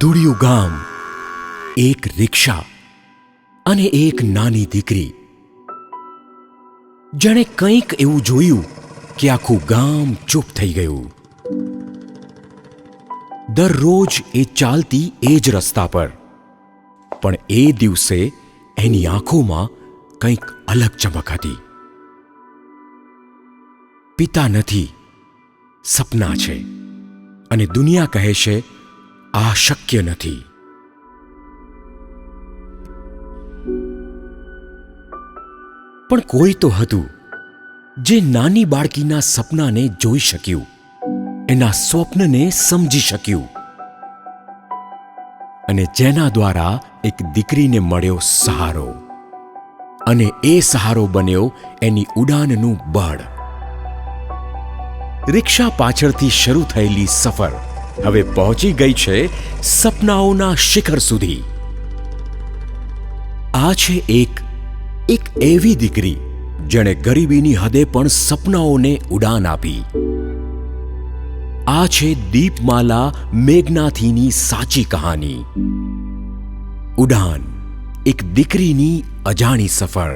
દુડિયું ગામ, એક રિક્ષા અને એક નાની દીકરી. જાણે કંઈક એવું જોયું કે આખું ગામ ચૂપ થઈ ગયું. દરરોજ એ ચાલતી એ જ રસ્તા પર, પણ એ દિવસે એની આંખોમાં કંઈક અલગ ચમક હતી. પિતા નથી, સપના છે, અને દુનિયા કહે છે આ શક્ય નથી. પણ કોઈ તો હતું જે નાની બાળકીના સપનાને જોઈ શક્યું, એના સ્વપ્નને સમજી શક્યું, અને જેના દ્વારા એક દીકરીને મળ્યો સહારો, અને એ સહારો બન્યો એની ઉડાનનું બળ. રિક્ષા પાછળથી શરૂ થયેલી સફર હવે પહોંચી ગઈ છે સપનાઓના શિખર સુધી. આ છે એક એવી દીકરી જેણે ગરીબીની હદે પણ સપનાઓને ઉડાન આપી. આ છે દીપમાલા મેઘનાથીની સાચી કહાની. ઉડાન, એક દીકરીની અજાણી સફર.